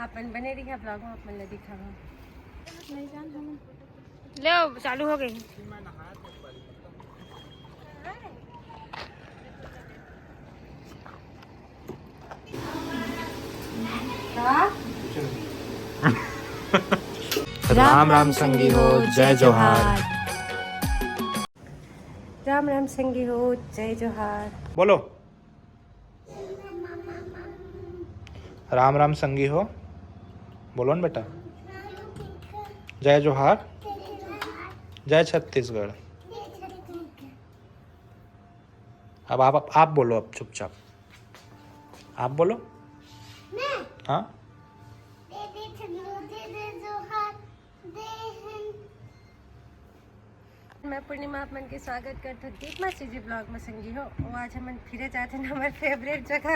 आपन बने रही ब्लॉग में अपन दिखावा ले चालू हो गई। राम राम संगी हो जय जोहार। राम राम संगी हो जय जोहार। बोलो राम राम संगी हो, बोलो ना बेटा। जय जोहार, जय छत्तीसगढ़। अब आप बोलो, अब चुपचाप आप बोलो। हाँ मैं पूर्णिमा आप मन के स्वागत करता हूँ दीप मासी जी ब्लॉग में संगी हो। और आज हम फिर जाते हैं हमारे फेवरेट जगह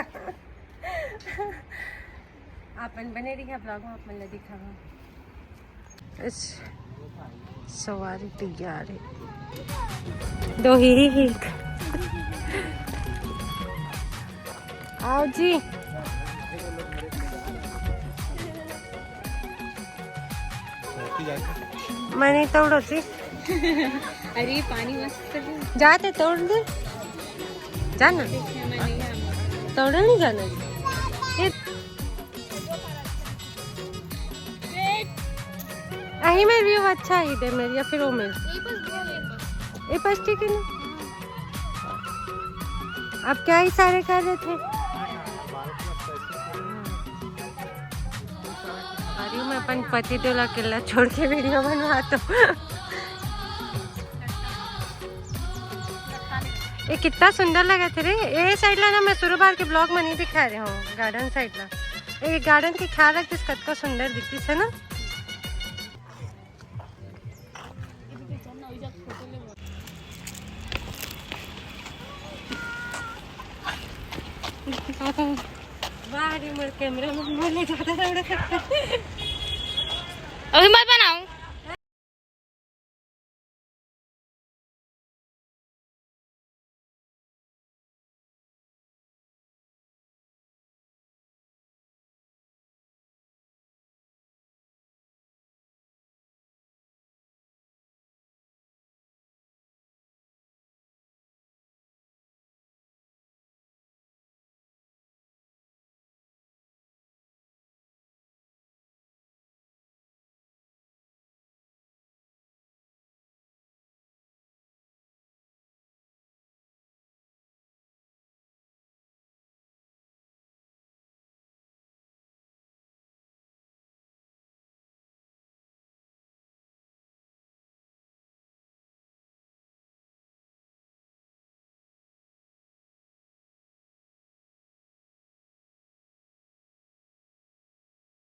आपन बने रही ब्लॉग में अपन दिखावा। इस सवारी तैयार है दो ही आओ जी। मैंने तोड़ो जी। अरे पानी मस्त जाते तोड़ दे जाना तोड़े नहीं जाना यही में व्यू अच्छा ही दे मेरी या फिर वो मेरी ये बस ठीक है ना। अब क्या इशारे कर रहे थे? अरे मैं अपन पति देवला किला छोड़ के वीडियो बनवा तो ये कितना सुंदर लगा थे रे। ये साइड ला ना मैं शुरू बार के ब्लॉग में नहीं दिखा रही हूँ। गार्डन साइड ला ये गार्डन के ख्याल रख जिस कद को सुंदर दिखती है ना। वाह रे मोर कैमरा में मोले ज्यादा दौड़ सकते अभी मत बनाऊं।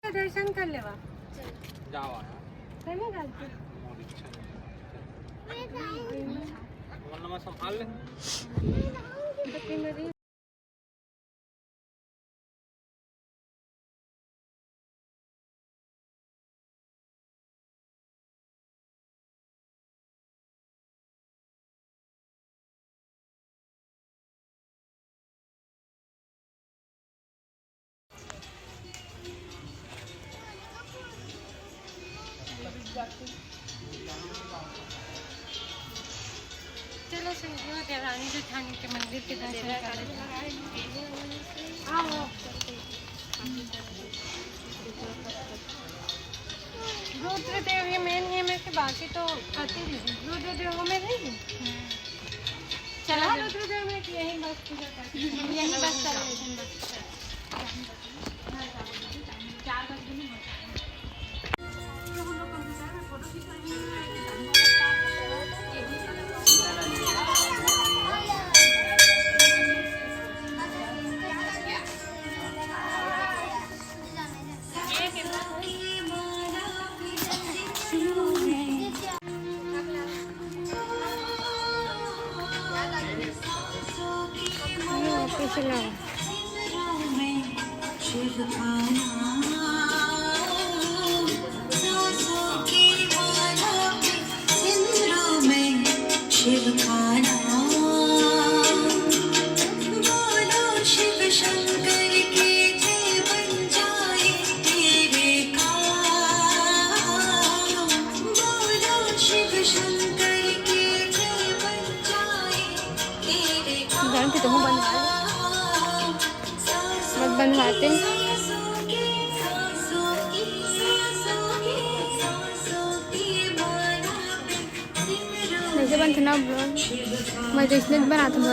दर्शन कर लेवा जावा नहीं गलती संभाल ले। चलो संगी हो देवरानी जेठानी के मंदिर के दर्शन कर आओ। रुद्रदेव ये मेन है में के बाकी तो आती है। रुद्रदेव में नहीं चला रुद्रदेव में कि यही बस पूजा करते यही बस कर शिव शंकर के जय बन जाए तेरे बंधवाते। ऐसे बनते ना ब्लॉग, मैं तो इसलिए बनाती हूँ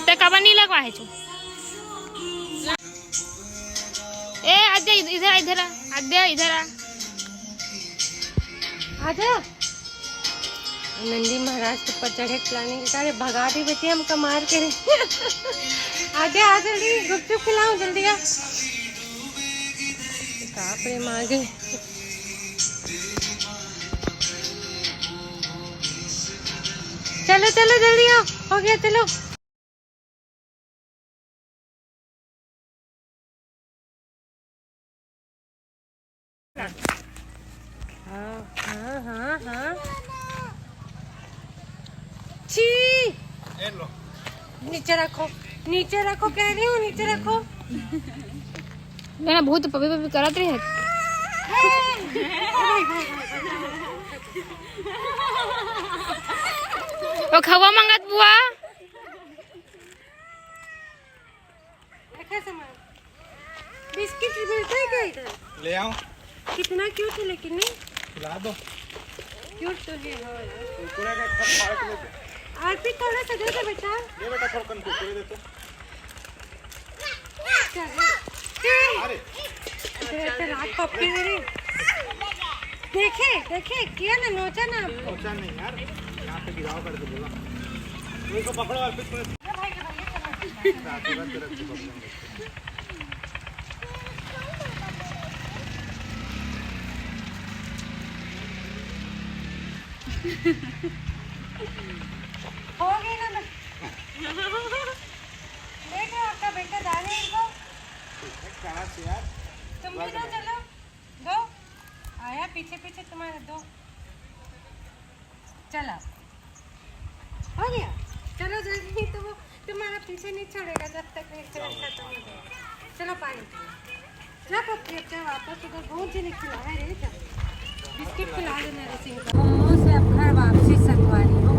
ते कबर नहीं लगवा है जो। ए आद्या इधर इधर आद्या इधर आ। आजा। नंदी महाराज के ऊपर चढ़े खिलाने के कारण भगा दी बेटी हमका मार के। आजा आ जल्दी, गुपचुप खिलाओ जल्दी आ। का प्रेम आ गए। चलो चलो जल्दी आओ, हो गया चलो। हाँ हाँ हाँ हाँ। छी, नीचे रखो, नीचे रखो, कह रही हूँ नीचे रखो। ना बहुत पपी पपी करत रही है। ओ खवा मंगत बुआ। बिस्किट मिलता है क्या इधर? ले आओ। कितना क्यूट है लेकिन नहीं? खिला दो। क्यूट तो है। कुरकुरे का खप फाड़ के लेते। आरपी थोड़ा सा दे दे बेटा। ये बेटा थोड़ा कन कुरकुरे दे तो। अरे तेरे रात पप्पी मेरी। देखे देखे किया ना, नोचा ना। नोचा नहीं यार, यहाँ पे गिराव करके बोला। इसको पकड़ो और फिर हो गई ना। देखो आपका बेटा डाले इनको। कहाँ से यार? तुम भी दो, चलो दो। आया पीछे पीछे तुम्हारे दो। चला हो गया, चलो जल्दी। तो वो तुम्हारा पीछे नहीं छोड़ेगा जब तक एक्सरसाइज खत्म हो जाए। चलो पानी जब अब वापस उधर बहुत ही खिला है रे। बिस्किट खिला देना रेसिंग का। मम्मो से अब घर वापसी संगवारी हो।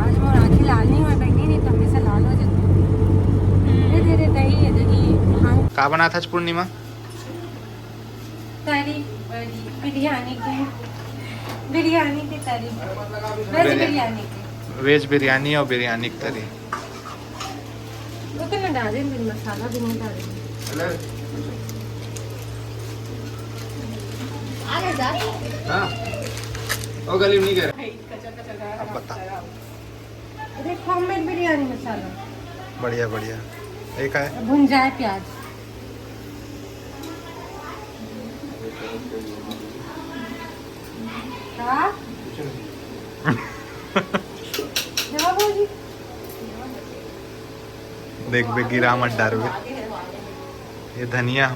आज मोर आँखें लाल नहीं हुआ बैठी, नहीं तो हमेशा लाल हो जाती। धीरे धीरे दही है दही। हाँ का बना था पूर्णिमा? तरी बिरयानी की, बिरयानी की तरी, वेज बिरयानी की। वेज बिरयानी और बिरयानी की तरी। वो तो ना डालेंगे, मसाला भी नहीं डालेंगे। हाँ वो गली नहीं कर। अब बता। देखो होममेड बिरयानी मसाला बढ़िया बढ़िया। एक है भुंजाए प्याज। हाँ देख बे गिरा मत डारो। ये धनिया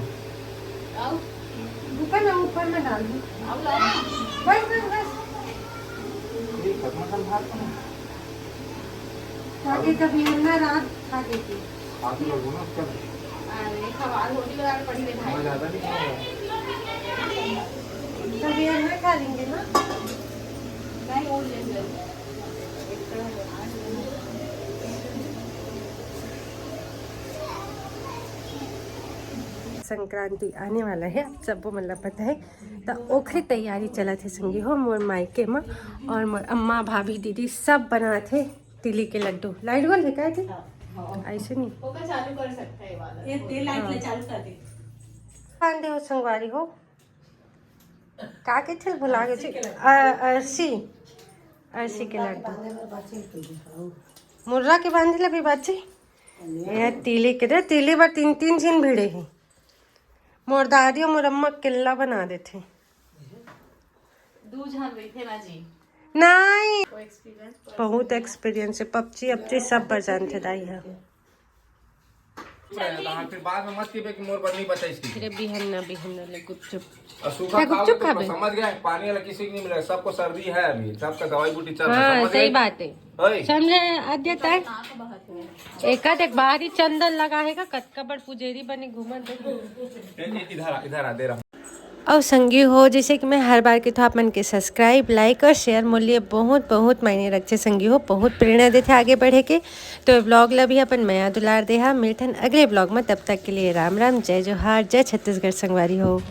ऊपर ना, ऊपर में डाल दो। बस बस बस। ताकि कभी ना रात खा देती। कभी ना खा लेंगे ना। संक्रांति आने वाला है, आप सबको मतलब पता है। तो ओखरी तैयारी चला थे संगी हो मोर मायके में, और मोर अम्मा भाभी दीदी सब बना थे तिली के लड्डू। लाइट गोल दिखाए थे ऐसे नहीं चालू कर सकते हैं वाला ये लाइट चालू कर दे। पांडे हो संगवारी हो का के थे भुला गए थे। अर्सी अर्सी के लड्डू मुर्रा के बांधे लबी बाची। ये तिली के दे, तिली बार 3-3 दिन भिड़े हैं। मोर दादी और मोर अम्मा किला बना देते। नहीं बहुत एक्सपीरियंस है। पपची अपची सब पर जानते दाई है। फिर बाद में मत की कि मोर पर नहीं बचा इसकी। फिर बिहन ले गुपचुप। और सूखा क्या गुपचुप खाओगे तो खाबे? समझ गए, पानी वाला किसी को नहीं मिलेगा, सबको सर्दी है अभी, सबका दवाई बूटी चल रहा है, हाँ समझ सही गए? बात है, ओए, समझे आद्यता है। एक बाहरी चंदन लगा है का कतका बड़ पुजेरी बने घूमत इधर आ दे रहा हूँ। और संगी हो जैसे कि मैं हर बार के तो आप मन के सब्सक्राइब लाइक और शेयर मूल्य बहुत बहुत मायने रखते संगी हो, बहुत प्रेरणा देते आगे बढ़े के। तो ब्लॉग ला भी अपन मया दुलार दे मिलथन अगले ब्लॉग में, तब तक के लिए राम राम, जय जोहार, जय छत्तीसगढ़ संगवारी हो।